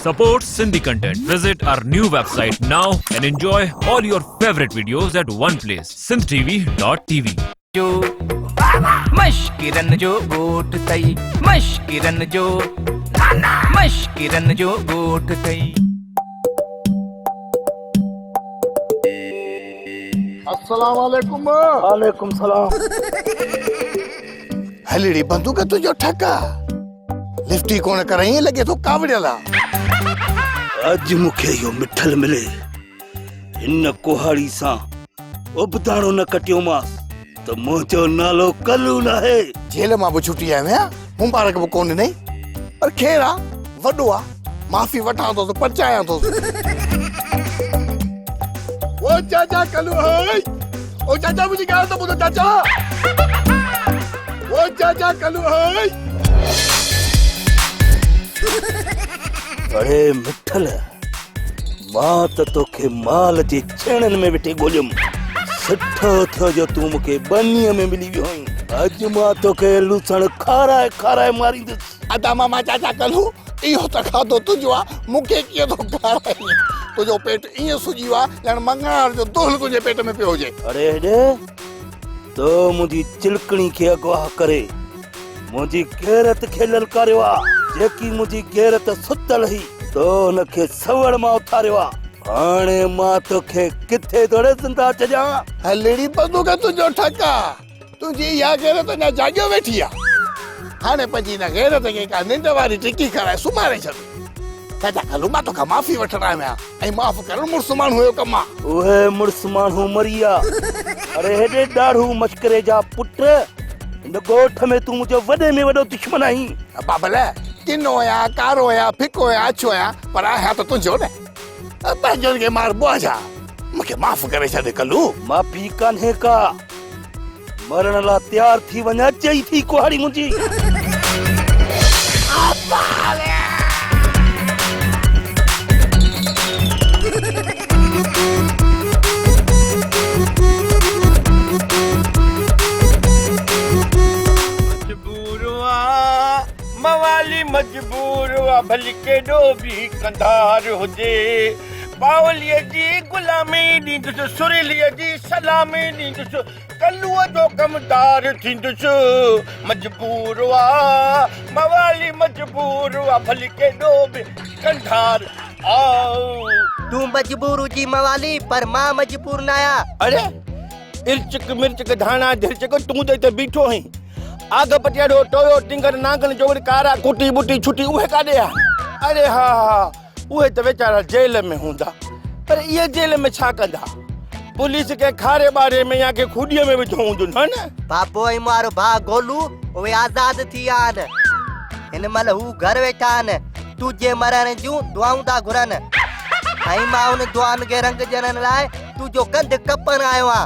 Support Sindhi content. Visit our new website now and enjoy all your favorite videos at one place. sindhtv.tv. जो मश्किरन जो गोट तई मश्किरन जो मश्किरन जो गोट तई अस्सलाम वालेकुम। वालेकुम सलाम। हलड़ी बंदूक तुझो ठका लिफ्टी कोन करई लगे तो कावड़ियाला अज मुखे यो मिठल मिले इन कोहाड़ी सा उबदाणो न कटियो मास तो मुझो नालो कलू न है। जेल मां भी छुट्टी आया मुबारक भी कोन नहीं पर खेरा वडो आ माफी वठा तो परचाया तो ओ चाचा कलू है ओ चाचा मुझे कहा तो बोलो चाचा ओ चाचा कलू है। अरे मिठल मां त तोखे माल जे छेणन में बिठे गोलियम सुठो थियो जो तू मुखे बनीअ में मिली वियो आहीं। अज मां तोखे लूसण खाराए खाराए मारींदुस। अदा मामा चाचा कलू इहो त खाधो तुझो आ मुखे कियो तो खाराई तुझो पेट इए सुजी वा ॼण मंगणार जो दोल तुझे पेट में पियो हुजे। अरे हेॾे तो मुंहिंजी चिलकणी खे अगवा करे मुंहिंजी गैरत खे ललकारियो आहे। जेकी मुंहिंजी गैरत सुतल हुई तो हुनखे सवड़ मां उथारियो आहे। हाणे मां तोखे किथे थोड़े ज़िंदा छॾियां। हलड़ी बंदूक तुझो ठका तुझी इहा गैरत अञा जाॻियो वेठी आहे। हाणे पंहिंजी हिन गैरत खे का निंड वारी टिकी कराए सुम्हारे छॾ। चाचा कलू मां तोखां माफ़ी वठण आहियां ऐं माफ़ करणु मुड़ुसु माण्हू जो कमु आहे। उहे मुड़ुसु माण्हू मरी विया। अरे हेॾे ॾाढ़ू मश्करे जा पुट हिन ॻोठ में तूं मुंहिंजो वॾे में वॾो दुश्मन आहीं। बाबल किनो हुया कारो हुया फिको हुया अछो हुया पर आहियां त तुंहिंजो न पंहिंजनि खे मार बुआ मूंखे माफ़ करे छॾ कलू। माफ़ी कान्हे का मरण लाइ तयार थी वञा चई थी कुहाड़ी मुंहिंजी। मवाली मजबूर वा भली केॾो बि कंधार हुजे बावलीअ जी गुलामी ॾींदुसि सुरीलीअ जी सलामी ॾींदुसि कलूअ जो कमदार थींदुसि मजबूर वा मवाली मजबूर वा भली केॾो बि कंधार आओ। तू मजबूर हुजी मवाली पर मां मजबूर न आहियां। अरे इर्चक मिर्चक धाणा धिरचक तूं त हिते बीठो आहीं। आग पटियाड़ो टोयो टिंगर नांगन जोगड़ कारा कुटी बुटी छुटी उहे काॾे आ। अरे हा उहे त वेचारा जेल में हूंदा पर इहे जेल में छा कंदा। पुलिस के खारे बारे में या के खुडीअ में विझो हूंदो न। बाबो ऐं मारो भाउ गोलू उहे आज़ाद थी विया आहिनि। हिन महिल हू घर वेठा आहिनि तुंहिंजे मरण जूं दुआऊं था घुरनि ऐं मां उन दुआनि खे रंग ॾियण लाइ तुंहिंजो कंधु कपण आयो आहियां।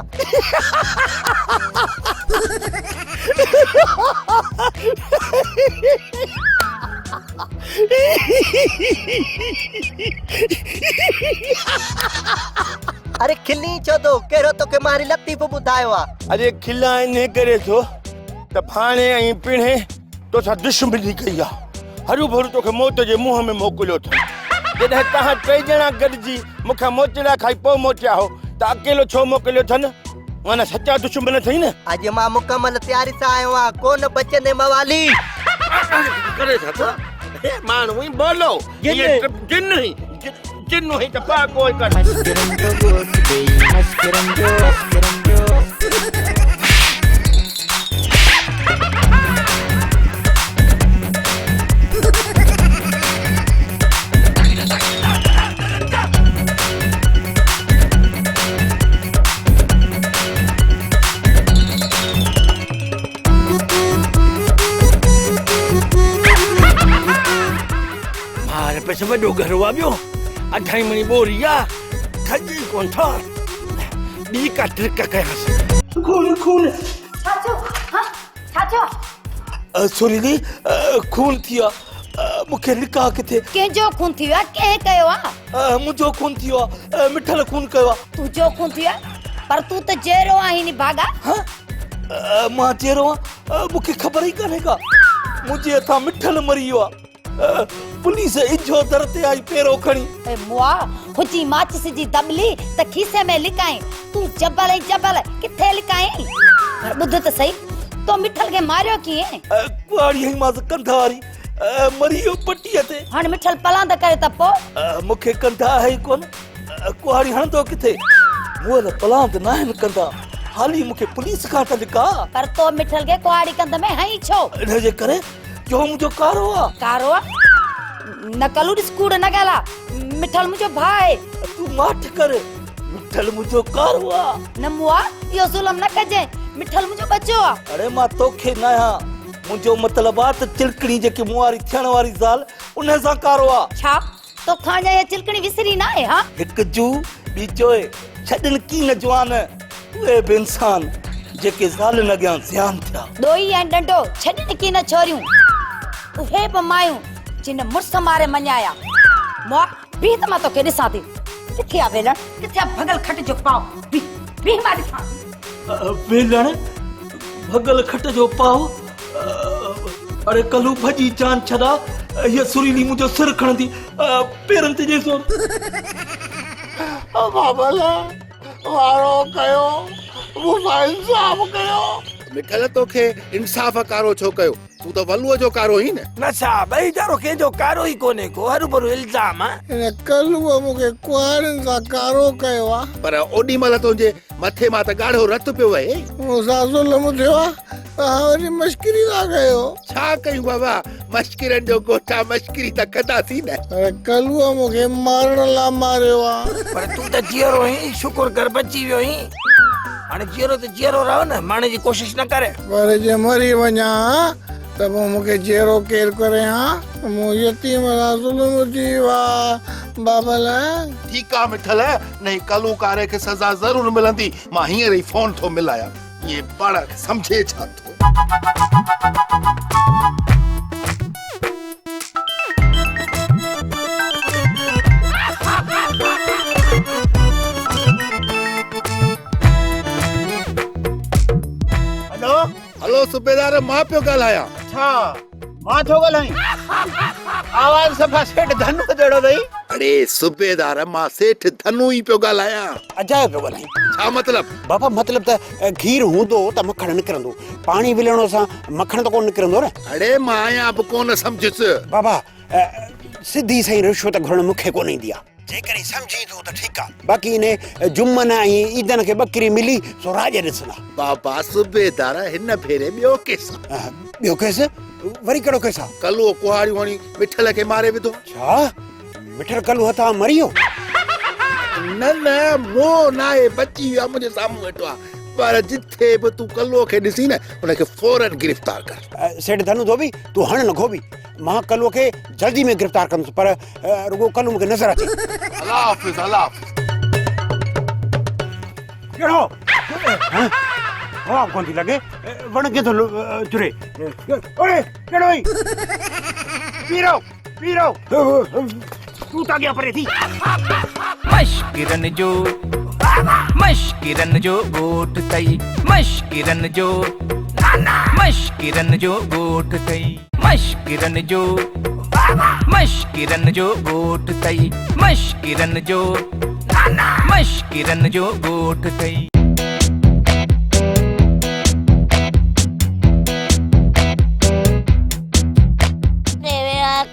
अरे खिली छो तो कहिड़ो तोखे मारी लतीफ़ ॿुधायो आहे। अरे खिला इन करे थो त फाणे ऐं पिणे तोसां दुश्मनी कई आहे। हरू भरू तोखे मौत जे मुंहं में मोकिलियो अथई। जॾहिं तव्हां टे ॼणा गॾिजी मूंखे मोचड़ा खाई पोइ मोटिया हो त अकेलो छो मोकिलियो अथनि। माना सचा दुश्मन अथई न। अॼु मां मुकमल तयारी सां आयो आहियां कोन बचंदे मवाली। करे छा थो माण्हू ई बोलो जिन हुई त पा कोई कर। पैसे वॾो घर वाबियो अढाई मणी बोरी आ खजी कोन था ॿी का ट्रिक कयासीं। खून खून छाचो हां छाचो सुरीली खून थिया मूंखे निकाह किथे। कंहिंजो खून थी वियो कंहिं कयो आहे। मुंहिंजो खून थियो आहे मिठल खून कयो आहे। तुंहिंजो खून थी वियो पर तूं त जहिड़ो आहीं नी भागा। मां जहिड़ो आहियां मूंखे ख़बर ई कान्हे का मुंहिंजे हथां मिठल मरी वियो आहे। पुलिस इजो दर ते आई पेरो खणी ए मुआ हुजी माचिस जी दबली त खीसे में लिकाई तू जबल किथे लिकाई ॿुध त सही तो मिठल के मारियो कीअं कुआड़ी ही मां कंधा वारी मरियो पट्टीअ ते हाणे मिठल पलांद करे त पोइ मूंखे कंधा है कोन कुआड़ी हणंदो किथे मूं न पलांद न आहिनि कंधा हाली मूंखे पुलिस खां त लिका पर तो मिठल के कुआड़ी कंद में हई छो इन जे करे जो मुंहिंजो कारो आहे कारो न कलू स्कूड न गला मिठल मुझो भाई तू माठ कर मिठल मुंहिंजो कारो आहे न मुआ यो जुल्म न कजे मिठल मुझो बच्चो आ अरे मां तोखे न आहियां मुंहिंजो मतिलबु आहे त चिड़कणी जेकी मूं वारी थियण वारी ज़ाल उन सां कारो आहे छा तो खाजा ये चिलकणी विसरी ना है हां हिकु जू ॿी चोए छॾनि की न जवान उहे बि इंसान जेके ज़ालनि अॻियां ज़ियान थिया दोई ऐं डंडो छॾनि की न छोरियूं उहे बि मायूं जिन मुड़स मारे मञाया मुआ भी त मां तोखे ॾिसां थी किथे आ वेलण किथे आ भगल खट जो पाव भी मां ॾिसां वेलण भगल खट जो पाव अरे कलू भजी जान छॾा ये सुरीली मुंहिंजो सिर खणंदी पेरनि ते ॾिसो बाबला वारो कयो मूंसां इंसाफ़ कयो मिठल तोखे इंसाफ़ कारो छो कयो तू त वलूअ जो कारो ही न न साहब ॿई जारो कंहिंजो कारो ई कोन्हे को हरू इल्ज़ाम आहे इन कलूअ मूंखे कुआरनि सां कारो कयो आहे पर ओॾी महिल तुंहिंजे मथे मां त ॻाढ़ो रतु पियो वहे मूंसां ज़ुल्म थियो आहे वरी मश्करी था कयो छा कयूं बाबा मश्किरनि जो गोठा मश्करी त कंदासीं न पर कलूअ मूंखे मारण लाइ मारियो आहे पर तू त जीअरो ही शुक्र कर बची वियो ही हाणे जीअरो त जीअरो रहो न मारने जी कोशिश न करे पर जे मरी वञा त पोइ मूंखे जहिड़ो केरु करे हा मूं यतीम सां ज़ुल्म थी वा बाबल ठीकु आहे मिठल नहीं कलू कारे खे सज़ा ज़रूर मिलंदी मां हींअर ई फोन थो मिलायां ये पाण सम्झे छा थो हेलो सूबेदार मां पियो ॻाल्हायां अच्छा मां थो ॻाल्हाई आवाज़ सफ़ा सेठ धनु जहिड़ो अथई अरे सूबेदार मां सेठ धनु ई पियो ॻाल्हायां अजायो पियो ॻाल्हाई छा मतलब बाबा मतलब त खीर हूंदो त मखण निकिरंदो पाणी विलणो सां मखण त कोन निकिरंदो न अरे मां आहियां बि कोन सम्झुसि बाबा सिधी सही रिश्वत घुरण मूंखे कोन ईंदी आहे जेकॾहिं सम्झी थो त ठीकु आहे बाक़ी इन जुम्मन ऐं ईदन खे ॿकरी मिली सो राज ॾिसंदा बाबा सूबेदार हिन भेरे ॿियो केस ॿियो केस वरी कहिड़ो केस आहे कलूअ कुहाड़ियूं हणी मिठल खे मारे विधो छा मिठल कलू हथां मरी वियो न न मोह नाहे बची वियो आहे मुंहिंजे साम्हूं वेठो आहे पर जिथे बि तूं कलूअ खे ॾिसी न उनखे फौरन गिरफ़्तार कर सेठ धनु धोबी तूं हण न खोबी मां कलूअ खे जल्दी में गिरफ़्तार कंदुसि पर रुगो कलू मूंखे नज़र अचे अल्लाह हाफ़िज़ अल्लाह हाफ़िज़ कहिड़ो हवा कोन थी लॻे वण कीअं थो चुरे ओए कहिड़ो ई पीरो तूं त अॻियां परे थी मश्किरन जो गोठ तई मश्किरन जो गोठ तई मश्किरन जो गोठ तई मश्किरन जो गोठ तई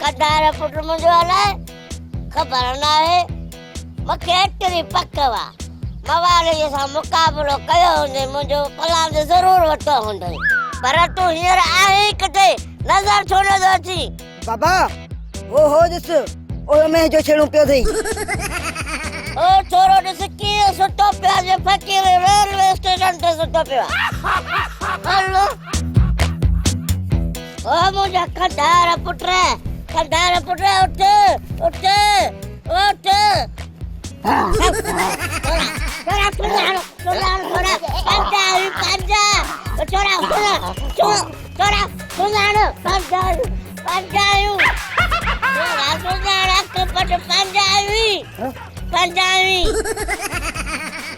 कदार पुट मुंहिंजो हलाए ख़बर न आहे मूंखे एतिरी पक वा मवालीअ सां मुक़ाबिलो कयो हूंदे मुंहिंजो पलांद ज़रूरु वरितो हूंदई पर तूं हींअर आहे किथे नज़र छो नथो अची बाबा हो ॾिस ओयो में जो छेड़ू पियो अथई ओ छोरो ॾिस कीअं सुतो पियो आहे जे फ़क़ीर रेलवे स्टेशन ते सुतो पियो आहे हलो ओ मुंहिंजा खंडार पुट उठ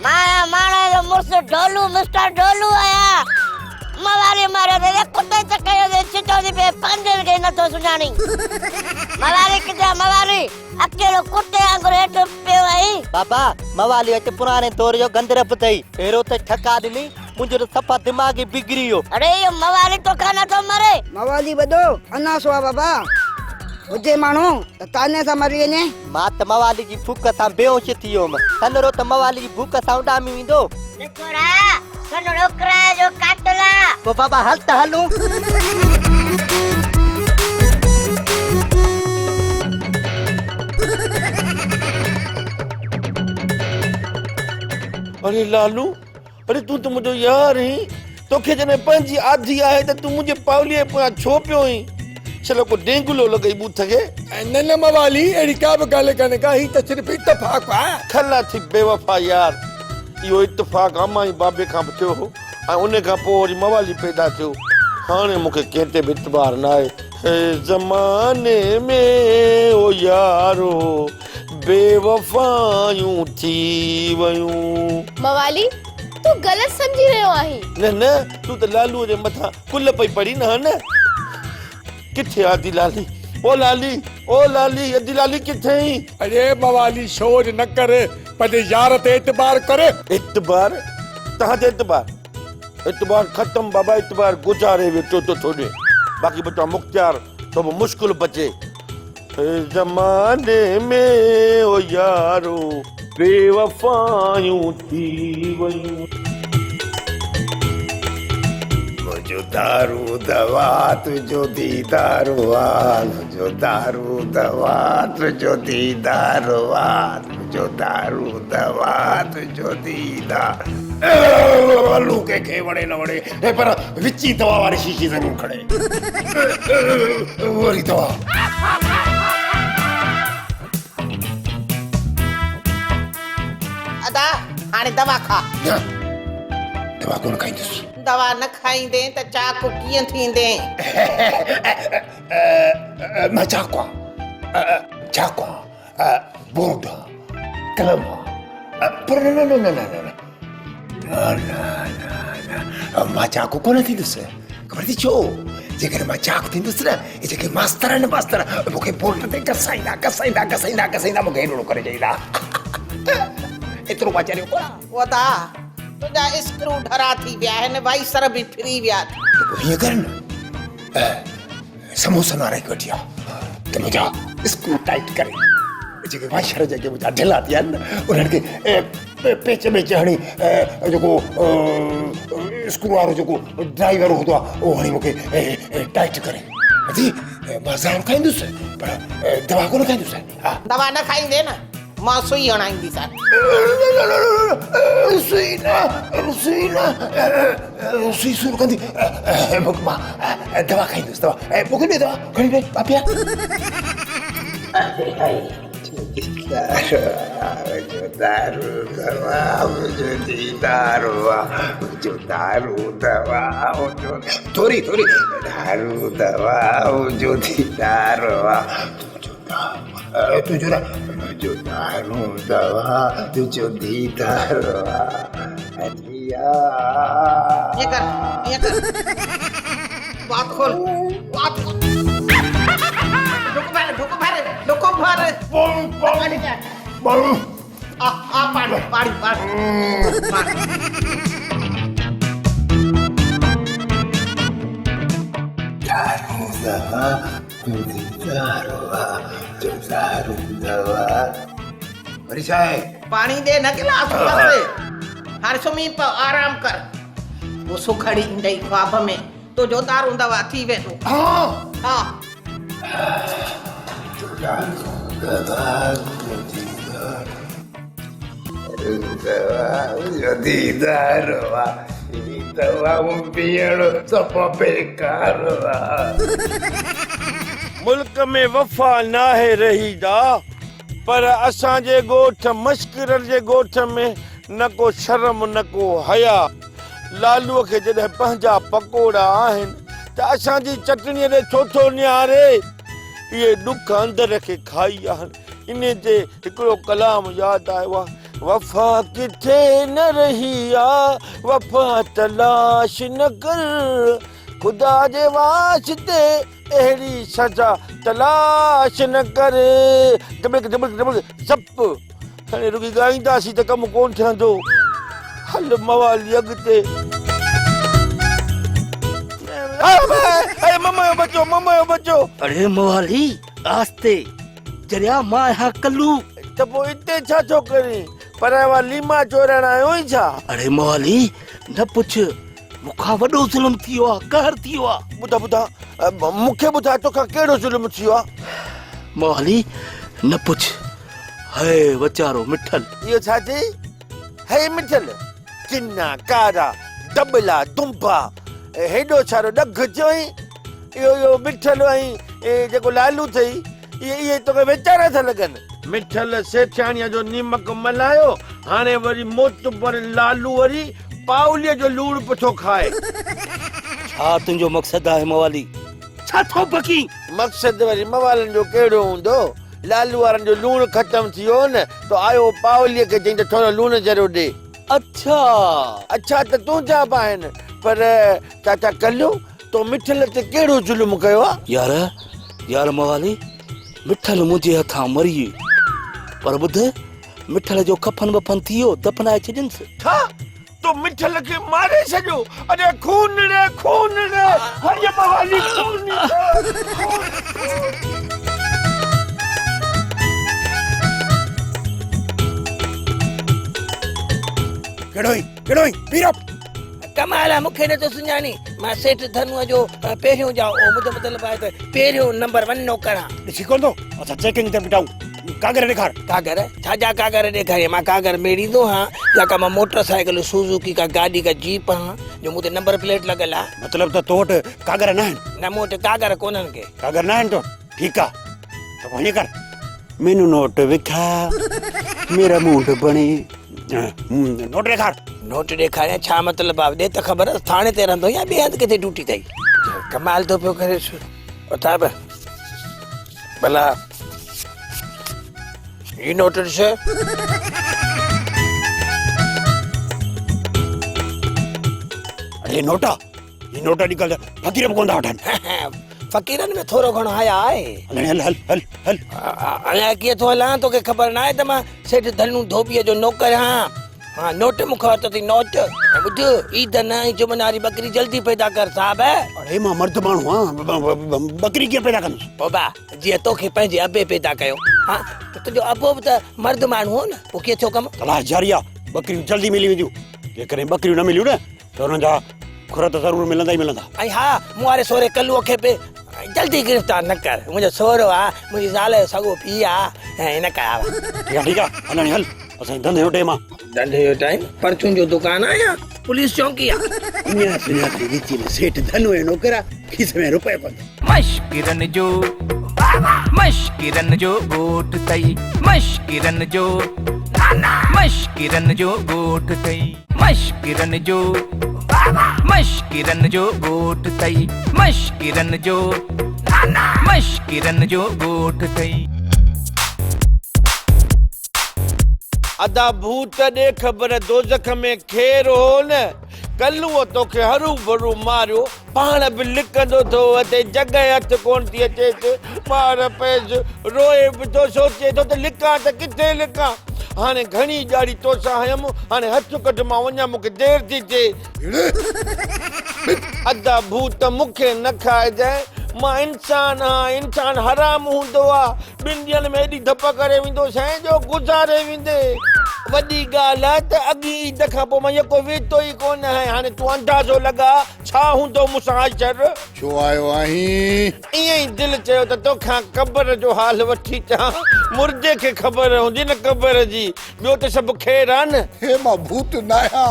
माया माणे जो मुर्स ढोलू मिस्टर ढोलू आया मवाली मारे रे कुत्ते चकयो दे चिटोरी पे पंजल के न तो सुनानी मवाली किथे मवाली अकेलो कुत्ते आंगुर हेठ पियो आई बाबा मवाली अच पुराने दौर जो गंदरप तई पहिरों त ठका ॾिनी मुंहिंजो त सफ़ा दिमाग़ ई बिगड़ी वियो अरे ये मवाली तो खाना तो मरे मवाली बदो अन्ना सो बाबा हुजे माण्हू त ताने सां मरी वञे मां त मवाली जी भूख सां बेहोश थी वियुमि सनरो त मवाली जी भूख सां उॾामी वेंदो देखोरा सनड़ो किराए जो काटला पोइ बाबा हल त हलूं अरे लालू अरे तू तो मुझे यार ही तोखे जने पंजी आधी आहे त तू मुझे पावलीअ पोयां छो पियो ही चलो को डेंगुलो लॻई बूथ खे न न मवाली अहिड़ी का बि ॻाल्हि कान्हे का ही त सिर्फ़ु इत्तेफ़ाक़ आहे खला थी बेवफा यार इहो इत्तेफ़ाक़ अम्मा जी बाबे खां बि थियो हो ऐं उन खां पोइ वरी मवाली पैदा थियो हाणे मूंखे कंहिं ते बि इतबार न आहे हे ज़माने में ओ यारो बेवफायूं थी वयूं मवाली तू गलत समझी रहियो आहीं न न तू त लालूअ जे मथां कुल पई पड़ी न किथे आदि लाली ओ लाली अदी लाली किथे ही अरे मवाली शोर न कर पंहिंजे यार ते एतबार करे इतबार तहां ते इतबार खत्म बाबा इतबार गुजारे वेठो तो थोड़े बाकी बचा मुख्तियार तो वो मुश्किल बचे ज़माने में ओ यारो बेवफायूं थी वयूं मुझो दारू दवा तुझो दीदार हुआ मुझो दारू दवा तुझो दीदार हुआ मुझो दारू दवा तुझो दीदार आलू के वड़े न वड़े ए पर विची दवा वाली शीशी ज़रूर खड़े वरी दवा अदा हाणे दवा खा दवा कोन खाईंदुसि दवा न खाईंदे त चाक कीअं थींदे मां चाकवा बोर्ड कलम पर न मां चाकू कोन थींदुसि ख़बर थी छो जेकर मां चाकू थींदुसि न ये जेके मास्तर मूंखे बोर्ड ते कसाईंदा मूंखे हेॾो करे चईंदा एतिरो मां चरियो कोन वदा तुझा स्क्रू ढरा थी विया आहिनि वाइसर बि फिरी विया हीअं कर न समोसा वारे खे वठी आ त मुंहिंजा स्क्रू टाइट करे जेके वाइसर जेके मुंहिंजा ढिला थिया आहिनि न उन्हनि खे पेच हणी जेको स्क्रू वारो जेको ड्राइवर हूंदो आहे उहो हणी मूंखे टाइट करे मां जाम खाईंदुसि पर दवा कोन खाईंदुसि दवा न खाईंदे न मां सुई हणाईंदीसां सुई सुर कंदी मां दवा खाईंदुसि दवा मूंखे ॾे दवा खणी ॾे पापिया दारू दवा मुझो दीदार हुआ मुझो दारू दवा मुझो थोड़ी दारू दवा मुझो दीदार हुआ तुझो ना मुझो दारू दवा तुझो दीदार हुआ अदिया ये कर बात खोल ढुक भर बोल आ पाड़ी दारू दवा दीदार हुआ दारू दवा अरे साहब पानी दे न गिलास भर हाणे सुम्ही पओ आराम कर वो सुखड़ी ईंदई ख्वाब में तो जो दारू दवा थी वेंदो हा दीदार हुआ दवा पीअण सफ़ बेकार हुआ मुल्क में वफ़ा नाहे रही दा पर असांजे ॻोठ मश्किरनि जे ॻोठ में न को शर्म न को हया लालूअ खे जॾहिं पंहिंजा पकोड़ा आहिनि त असांजी चटणीअ ॾे छो थो निहारे इहे ॾुख अंदर खे खाई आहिनि इन ते हिकिड़ो कलाम यादि आयो आहे वफ़ा किथे न रही आ वफ़ा तलाश न कर ख़ुदा जे वास्ते अहिड़ी सज़ा तलाश न कर दबक दबक दबक ज़प हाणे रुॻी ॻाईंदासीं त कमु कोन ठहंदो हल मवाली अॻिते मम्मा जो बचो अरे मवाली आस्ते जरिया मां यहाँ कल्लू त पोइ हिते छा थो करीं पर लीमा चोरण आयो ई छा अरे मवाली न पुछ मूंखां वॾो ज़ुल्म थी वियो आहे कहर थी वियो आहे ॿुधा मूंखे ॿुधाए तोखां कहिड़ो ज़ुल्म थी वियो आहे मवाली न पुछ है वीचारो मिठल इहो छा चई हे मिठल किना कारा डबला दुंबा हेॾो सारो ॾघ चई इहो मिठल ऐं जेको लालू अथई इहे तोखे वीचारा था लॻनि मिठल सेठाणीअ जो नीमक मल्हायो हाणे वरी मोत पर लालू वरी पावलीअ जो लूण पुठो खाए छा तुंहिंजो मक़सदु आहे मवाली छा थो बकी मक़सदु वरी मवालनि जो कहिड़ो हूंदो लालू वारनि जो लूण ख़तम थी वियो न त आयो पावलीअ खे चई त थोरो लूण जरो ॾे अच्छा त तूं छा पाइनि पर चाचा कल्लू तो मिठल ते कहिड़ो ज़ुल्म कयो आहे यार मवाली मिठल मुंहिंजे हथां मरी पर ॿुध मिठल जो कफन वफन थी वियो दफनाए छॾियसि छा तो मिठल खे मारे छॾियो अरे खून रे हरि मवाली खून कहिड़ो पीरो कमाल आहे मूंखे नथो सुञाणी मां सेठ धनुअ जो पहिरियों जाओ मुंहिंजो मतिलबु आहे त पहिरियों नंबर 1 नौकर आहियां ॾिसी कोन थो असां चेकिंग ते बिठाऊं कागर ॾेखार कागर छाजा कागर ॾेखारिए मां कागर मेड़ींदो हाँ या का मां मोटरसाइकिल सुजुकी का गाॾी का जीप हाँ जो मूं ते नंबर प्लेट लॻल आहे मतिलबु त तो वटि कागर न आहिनि न मूं वटि कागर कोन्हनि के कागर न आहिनि तो ठीकु आहे त पोइ हीअं कर मैनू नोट विखा मेरा मूड बणे नोट ॾेखार नोट ॾेखारियां छा मतिलबु आहे ॾे त ख़बर थाणे ते रहंदो या ॿिए हंधि किथे ड्यूटी अथई कमाल थो पियो करे उताब भला ही नोट ॾिस अरे नोटा ही नोट अॼुकल्ह फ़क़ीर बि कोन था वठनि फ़क़ीरनि में थोरो घणो हया आहे हल हल हल हल अलाए कीअं थो हलां तोखे ख़बर न आहे त मां सेठ धनु धोबीअ जो नौकर आहियां हाँ नोट मूंखां वरितो अथई नोट ॿुध ईद न जुमन वारी बकरी जल्दी पैदा कर साहब अरे मां मर्द माण्हू आहियां बकरी कीअं पैदा कंदुसि बाबा जीअं तोखे पंहिंजे अबे पैदा कयो हाँ त तुंहिंजो अबो बि त मर्द माण्हू हो न पोइ कीअं थियो कमु तलाश जारी आहे बकरियूं जल्दी मिली वेंदियूं जेकॾहिं बकरियूं न मिलियूं न त हुननि जा खुर त ज़रूरु मिलंदा ई मिलंदा ऐं हा मूं वारे सोरे कल्लूअ खे बि जल्दी गिरफ़्तार न कर मुंहिंजो सोरो आहे मुंहिंजी ज़ाल जो सॻो पीउ आहे ऐं हिन कया ठीकु आहे हलणी हल असांजे धंधे जो टाइम आहे धंधे जो टाइम परचुनि जो दुकान आहे या पुलिस चौकी आहे सेठ धनु जो नौकर आहे खीसे में रुपए कोन मश्किरन जो गोठ तई मश्किरन जो गोठ तई मश्किरन जो गोठ तई मश्किरन जो गोठ तई अदा भूत ॾे ख़बर दोज़ख में खेर हो न कल्लूअ तोखे हरू भरू मारियो पाण बि लिकंदो थो अचे जॻहि हथ कोन थी अचेसि ॿार पेसि रोए बि थो सोचे थो त लिकां त किथे लिकां हाणे घणी ॼाड़ी तोसां हयमि हाणे हथ कढ मां वञा मूंखे देरि थी थिए अदा भूत मूंखे न खाइजांइ मां इंसान आहियां इंसान हराम हूंदो आहे ॿिनि ॾींहंनि में एॾी धप करे वेंदो साईं जो गुज़ारे वेंदे वॾी ॻाल्हि आहे त अॻी ईद खां पोइ मां जेको वेठो ई कोन आहे हाणे तूं अंदाज़ो लॻा छा हूंदो मूंसां अचर छो आयो आहीं ईअं ई दिलि चयो त तोखां क़बर जो हाल वठी अचां मुर्दे खे ख़बर हूंदी न क़बर जी ॿियो त सभु ख़ैरु आहे न हे मां भूत न आहियां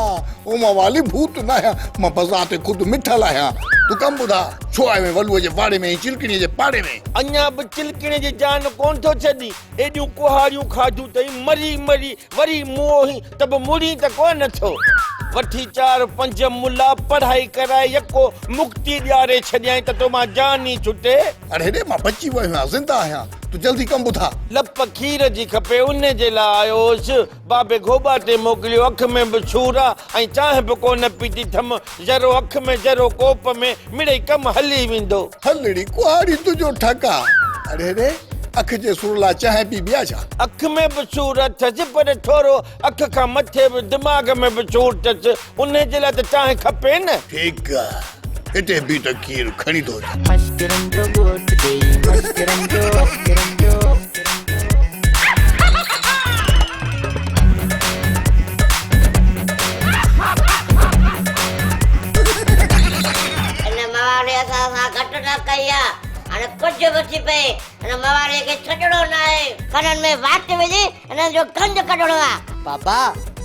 मां वाली भूत न आहियां मां बज़ात ख़ुदि मिठल आहियां तूं कमु ॿुधा छो आयो आहीं वलूअ जे पाड़े में चिलकणीअ जे पाड़े में अञा बि चिलकणी जी जान कोन थो छॾी एॾियूं कुहारियूं खाधूं अथई मरी वरी मोही त बि मुड़ी त कोन थो वठी 4-5 मुला पढ़ाई कराए यको मुक्ति ॾियारे छॾियई त तो मां जान ई छुटे। अरे हेॾे मां बची वियो आहियां ज़िंदा आहियां तूं जल्दी कम ॿुधा। लप खीर जी खपे उन जे लाइ आयोसि बाबे घोबा ते मोकिलियो अख में बि सूर आहे ऐं चांहि बि कोन पीती थम जरो अख में जरो कोप में मिड़ई कम हली वेंदो। हलड़ी कुहाड़ी तुंहिंजो ठका। अरे हेॾे अख जे सूर लाइ चांहि पी ॿिया छा? अख में बि सूर अथसि पर थोरो अख खां मथे बि दिमाग़ में बि सूर अथसि उन जे लाइ त चांहि खपे न। ठीकु आहे हिते बि त खीर खणी थो घटि न कई आहे हाणे कुझु बि थी पए हिन मवाले खे छॾिणो न आहे कननि में वाट विझी हिननि जो गंद कढणो आहे। बाबा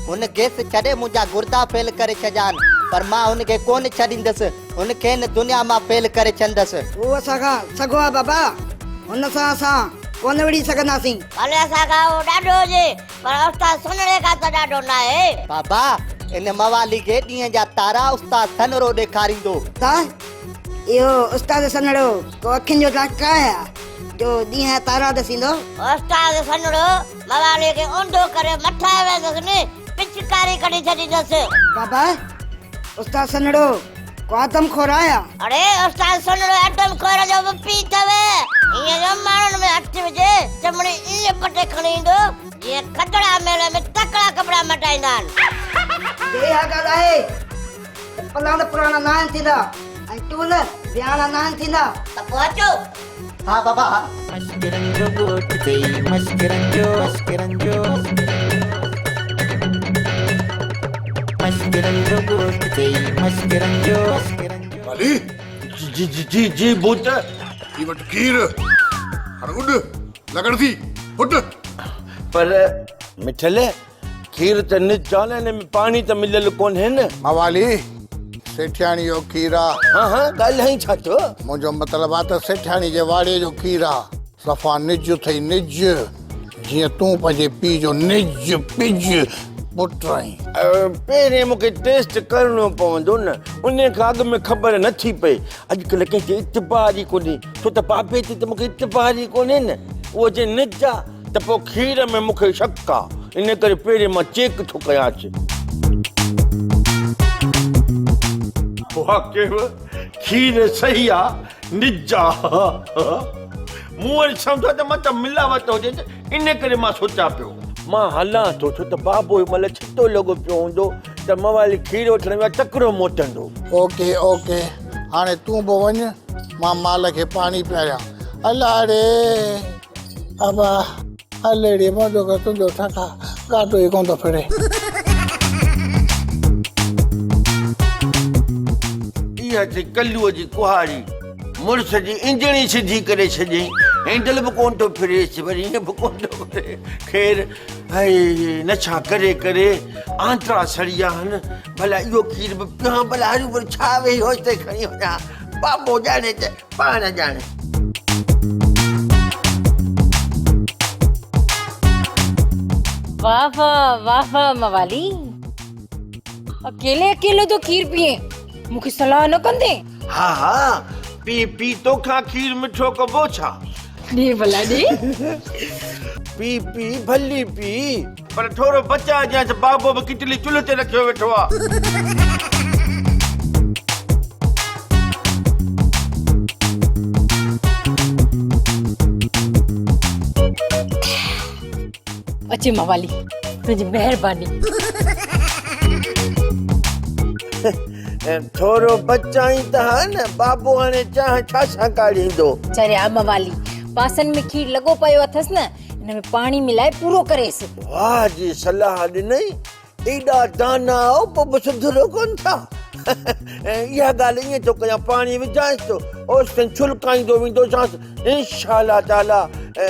हुन गैस छॾे मुंहिंजा गुर्दा फेल करे छॾियान पर मां हुनखे कोन छॾींदसि हुनखे न दुनिया मां फेल करे छॾंदसि। उहो असांखां सघो आहे बाबा हुन सां असां कोन विड़ी सघंदासीं। भले असांखां उहो ॾाढो हुजे पर उस्ताद सुनड़े खां त ॾाढो न आहे। बाबा इन मवाली खे ॾींहं जा तारा उस्ताद सनरो ॾेखारींदो। इहो उस्ताद सनड़ो को अखियुनि जो डॉक्टर आहे जो ॾींहं तारा ॾसींदो। उस्ताद सनड़ो मवाली खे ऊंधो करे मथां वेंदसि न पिचकारी कढी छॾींदसि। बाबा उस्ताद सनड़ो को आदम खोर आया। अरे उस्ताद सनड़ो आदम खोर जो बि पी अथव ईअं जो माण्हुनि में हथु विझे चमड़ी ईअं पटे खणी ईंदो जीअं खतड़ा मेले में तकड़ा कपिड़ा मटाईंदा आहिनि। इहा ॻाल्हि आहे पलाण पुराणा न आहिनि थींदा ऐं टूल विहाणा न आहिनि थींदा त पोइ अचो। हा बाबा वाली जी जी जी जी भूत ही वटि खीर हाणे उॾ लॻण थी उॾ। पर मिठल खीर त निचाल हिन में पाणी त मिलियल कोन्हे न। मवाली सेठियाणी जो खीर आहे। हाँ हाँ ॻाल्हाई छा थियो? मुंहिंजो मतिलबु आहे त सेठियाणी जे वाड़े जो खीर आहे सफ़ा निज अथई निज जीअं तूं पंहिंजे पीउ जो निज पिज पुट आहीं। पहिरें मूंखे टेस्ट करणो पवंदो न उन खां अॻु में ख़बर नथी पए अॼुकल्ह कंहिंखे इतबार ई कोन्हे छो त बाबे ते त मूंखे इतबार ई कोन्हे न उहो जे निज आहे त पोइ खीर में मूंखे शक आहे इन करे पहिरें मां चेक थो कयांसि। खीर सही आहे निज आहे मूं वरी सम्झो त मां त मिलावट हुजे इन करे मां सोचां पियो मां हलां थो छो त बाबो महिल छितो लॻो पियो हूंदो त मवाली खीर वठण में तकिड़ो मोटंदो। ओके ओके हाणे तूं बि वञ मां माल खे पाणी पियारियां। अलाड़े अबा हलड़ी मुंहिंजो घर तुंहिंजो ठका गाॾो ई कोन थो फिरे। इहा थी कल्लूअ जी कुहाड़ी मुड़ुस जी इंजणी सिधी करे छॾियईं हैंडल बि कोन थो फिरेसि वरी ईअं बि कोन थो करे ख़ैर हाय न छा करे करे आंतरा सड़िया आहिनि भला इहो खीर बि पियां भला हरी भरी छा वेही होश ते खणी वञा बाबो ॼाणे त पाण ॼाणे। वाह वाह वाह वाह मवाली अकेले अकेले तो खीर पिए मूंखे सलाह न कंदे। हा हा पी पी तोखां खीर मिठो कबो छा ॾे भला ॾे पी पी भली पी पर थोरो बचा जांइ त बाबो बि किटली चुल्ह ते रखियो वेठो आहे। अचे मवाली तुंहिंजी महिरबानी। थोरो बचाई त हा न बाबो हाणे चाह छा छा काढ़ींदो। चरिया मवाली बासन में खीर लॻो पियो अथसि न हिन में पाणी मिलाए पूरो करेसि। वाह जी सलाह ॾिनई एॾा दाना पोइ बि सुधरो कोन था। इहा ॻाल्हि ईअं थो कयां पाणी विझांसि थो ओसि ताईं छुलकाईंदो वेंदोसांसि इंशाअल्लाह ताला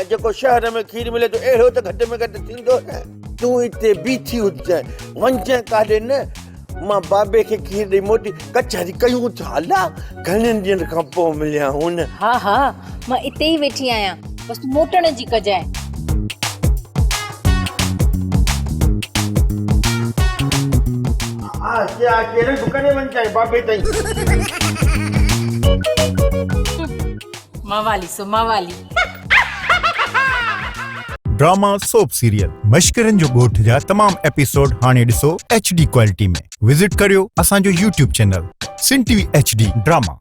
जेको शहर में खीर मिले थो अहिड़ो त घटि में घटि थींदो न। तूं हिते बीठी हुजांइ वञजांइ काॾे न मां बाबे खे खीर ॾेई मोटी कचहरी कयूं था हला घणनि ॾींहंनि खां पोइ मिलिया हुन। हा हा मां हिते ई वेठी आहियां बसि मोटण जी कजाए। अचे दुकाने वञ चाहे बाबे ताईं मवाली सो मवाली ड्रामा सोप सीरियल मश्करन जो ॻोठ जा तमाम एपिसोड हाणे ॾिसो HD क्वालिटी में विजिट करियो असांजो YouTube चैनल सिन TV HD ड्रामा।